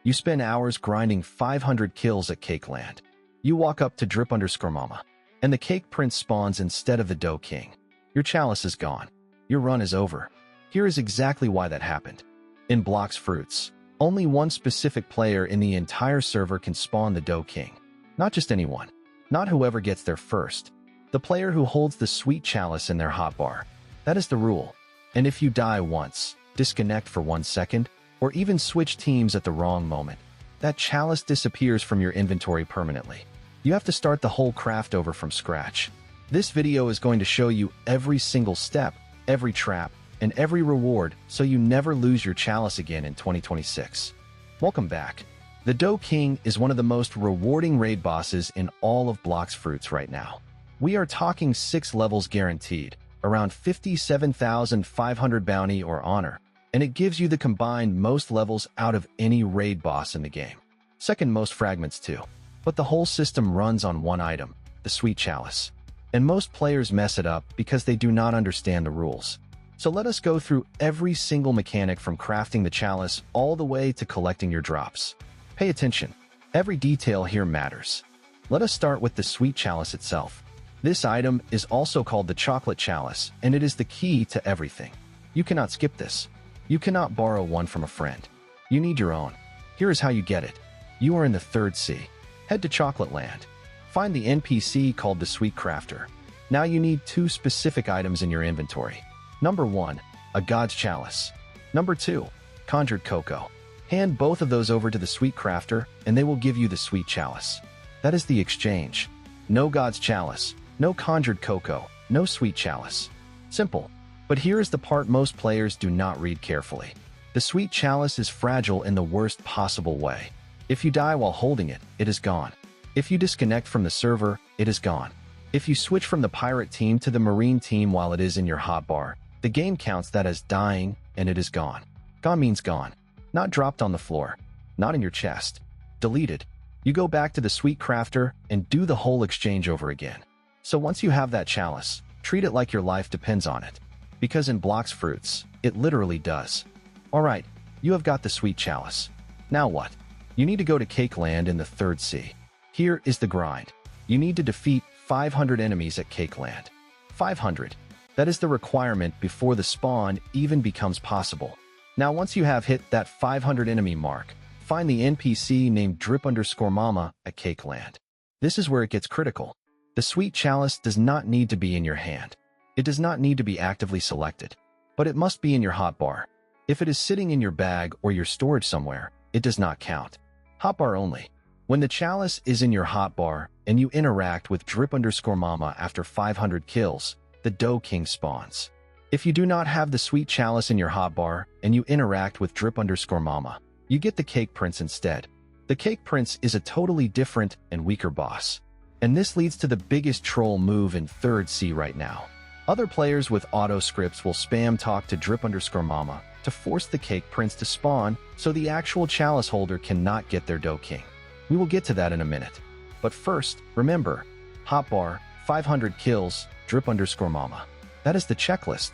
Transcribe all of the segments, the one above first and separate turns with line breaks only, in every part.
You spend hours grinding 500 kills at Cake Land. You walk up to Drip_Mama, and the Cake Prince spawns instead of the Dough King. Your chalice is gone. Your run is over. Here is exactly why that happened. In Blox Fruits, only one specific player in the entire server can spawn the Dough King. Not just anyone. Not whoever gets there first. The player who holds the Sweet Chalice in their hotbar. That is the rule. And if you die once, disconnect for 1 second, or even switch teams at the wrong moment, that chalice disappears from your inventory permanently. You have to start the whole craft over from scratch. This video is going to show you every single step, every trap, and every reward so you never lose your chalice again in 2026. Welcome back. The Dough King is one of the most rewarding raid bosses in all of Blox Fruits right now. We are talking 6 levels guaranteed, around 57,500 bounty or honor, and it gives you the combined most levels out of any raid boss in the game. Second most fragments too. But the whole system runs on one item, the Sweet Chalice. And most players mess it up because they do not understand the rules. So let us go through every single mechanic from crafting the chalice all the way to collecting your drops. Pay attention. Every detail here matters. Let us start with the Sweet Chalice itself. This item is also called the Chocolate Chalice, and it is the key to everything. You cannot skip this. You cannot borrow one from a friend. You need your own. Here is how you get it. You are in the 3rd sea. Head to Chocolate Land. Find the NPC called the Sweet Crafter. Now you need 2 specific items in your inventory. Number 1, a God's Chalice. Number 2, Conjured Cocoa. Hand both of those over to the Sweet Crafter, and they will give you the Sweet Chalice. That is the exchange. No God's Chalice, no Conjured Cocoa, no Sweet Chalice. Simple. But here is the part most players do not read carefully. The Sweet Chalice is fragile in the worst possible way. If you die while holding it, it is gone. If you disconnect from the server, it is gone. If you switch from the pirate team to the marine team while it is in your hotbar, the game counts that as dying, and it is gone. Gone means gone. Not dropped on the floor. Not in your chest. Deleted. You go back to the Sweet Crafter and do the whole exchange over again. So once you have that chalice, treat it like your life depends on it. Because in Blox Fruits, it literally does. Alright, you have got the Sweet Chalice. Now what? You need to go to Cake Land in the 3rd sea. Here is the grind. You need to defeat 500 enemies at Cake Land. 500. That is the requirement before the spawn even becomes possible. Now once you have hit that 500 enemy mark, find the NPC named Drip_Mama at Cake Land. This is where it gets critical. The Sweet Chalice does not need to be in your hand. It does not need to be actively selected. But it must be in your hotbar. If it is sitting in your bag or your storage somewhere, it does not count. Hotbar only. When the chalice is in your hotbar and you interact with Drip_Mama after 500 kills, the Dough King spawns. If you do not have the Sweet Chalice in your hotbar and you interact with Drip_Mama, you get the Cake Prince instead. The Cake Prince is a totally different and weaker boss. And this leads to the biggest troll move in 3rd sea right now. Other players with auto scripts will spam talk to Drip_Mama to force the Cake Prince to spawn so the actual chalice holder cannot get their Dough King. We will get to that in a minute. But first, remember, hotbar, 500 kills, Drip_Mama. That is the checklist.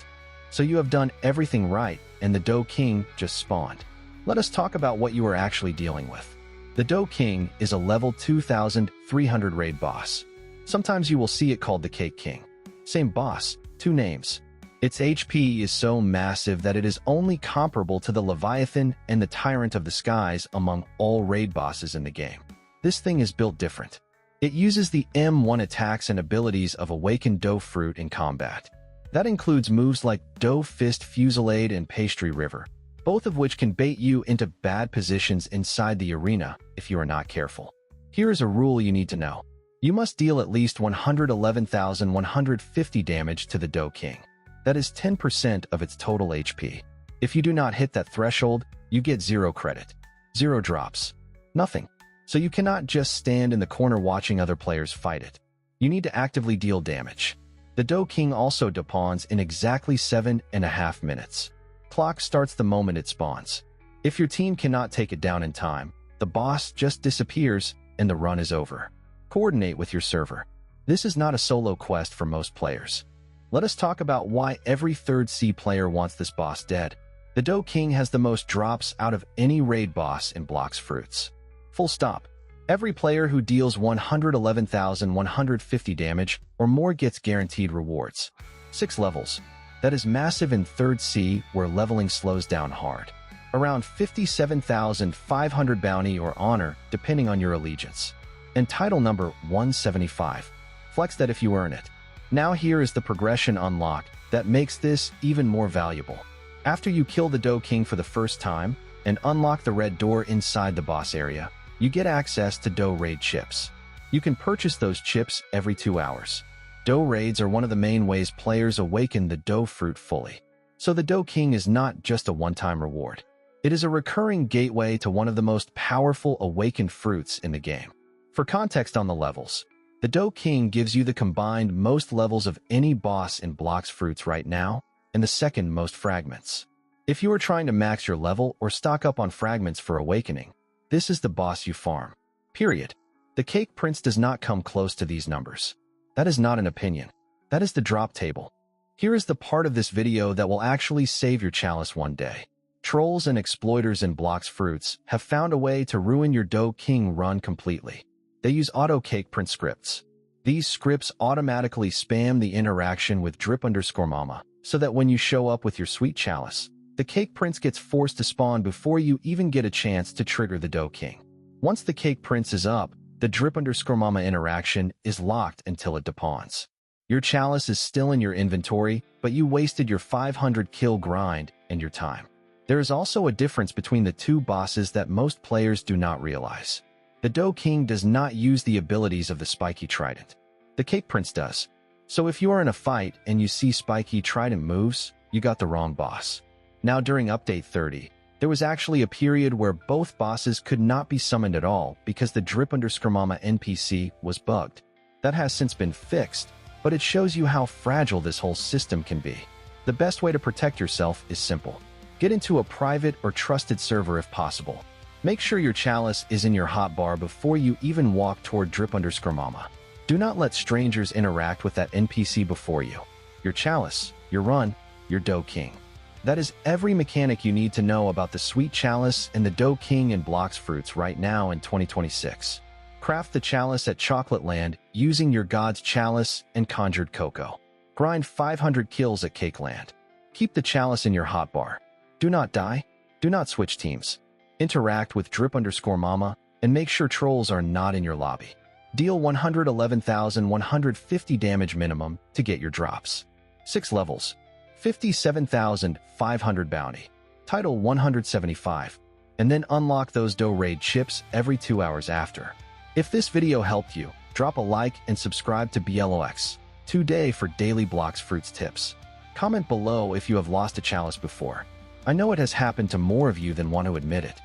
So you have done everything right and the Dough King just spawned. Let us talk about what you are actually dealing with. The Dough King is a level 2300 raid boss. Sometimes you will see it called the Cake King. Same boss, 2 names. Its HP is so massive that it is only comparable to the Leviathan and the Tyrant of the skies among all raid bosses in the game. This thing is built different. It uses the M1 attacks and abilities of Awakened Dough Fruit in combat. That includes moves like Dough Fist Fusillade and Pastry River, both of which can bait you into bad positions inside the arena if you are not careful. Here is a rule you need to know. You must deal at least 111,150 damage to the Dough King. That is 10% of its total HP. If you do not hit that threshold, you get 0 credit. 0 drops. Nothing. So you cannot just stand in the corner watching other players fight it. You need to actively deal damage. The Dough King also depawns in exactly 7.5 minutes. Clock starts the moment it spawns. If your team cannot take it down in time, the boss just disappears and the run is over. Coordinate with your server. This is not a solo quest for most players. Let us talk about why every 3rd sea player wants this boss dead. The Dough King has the most drops out of any raid boss in Blox Fruits. Full stop. Every player who deals 111,150 damage or more gets guaranteed rewards. 6 levels. That is massive in 3rd C, where leveling slows down hard. Around 57,500 bounty or honor, depending on your allegiance. And title number 175. Flex that if you earn it. Now here is the progression unlock that makes this even more valuable. After you kill the Dough King for the first time and unlock the red door inside the boss area, you get access to Dough Raid chips. You can purchase those chips every 2 hours. Dough Raids are one of the main ways players awaken the Dough Fruit fully. So the Dough King is not just a one-time reward. It is a recurring gateway to one of the most powerful awakened fruits in the game. For context on the levels, the Dough King gives you the combined most levels of any boss in Blox Fruits right now, and the second most fragments. If you are trying to max your level or stock up on fragments for awakening, this is the boss you farm. Period. The Cake Prince does not come close to these numbers. That is not an opinion. That is the drop table. Here is the part of this video that will actually save your chalice one day. Trolls and exploiters in Blox Fruits have found a way to ruin your Dough King run completely. They use auto Cake Prince scripts. These scripts automatically spam the interaction with drip_mama, so that when you show up with your Sweet Chalice, the Cake Prince gets forced to spawn before you even get a chance to trigger the Dough King. Once the Cake Prince is up, the drip_mama interaction is locked until it depawns. Your chalice is still in your inventory, but you wasted your 500 kill grind and your time. There is also a difference between the two bosses that most players do not realize. The Dough King does not use the abilities of the Spiky Trident. The Cake Prince does. So if you are in a fight and you see Spiky Trident moves, you got the wrong boss. Now during Update 30, there was actually a period where both bosses could not be summoned at all because the drip_mama NPC was bugged. That has since been fixed, but it shows you how fragile this whole system can be. The best way to protect yourself is simple. Get into a private or trusted server if possible. Make sure your chalice is in your hotbar before you even walk toward drip_mama. Do not let strangers interact with that NPC before you. Your chalice, your run, your Dough King. That is every mechanic you need to know about the Sweet Chalice and the Dough King in Blox Fruits right now in 2026. Craft the chalice at Chocolate Land using your God's Chalice and Conjured Cocoa. Grind 500 kills at Cake Land. Keep the chalice in your hotbar. Do not die. Do not switch teams. Interact with drip_mama and make sure trolls are not in your lobby. Deal 111,150 damage minimum to get your drops. 6 levels. 57,500 bounty. Title 175. And then unlock those Dough Raid chips every 2 hours after. If this video helped you, drop a like and subscribe to Blox today for daily Blox Fruits tips. Comment below if you have lost a chalice before. I know it has happened to more of you than want to admit it.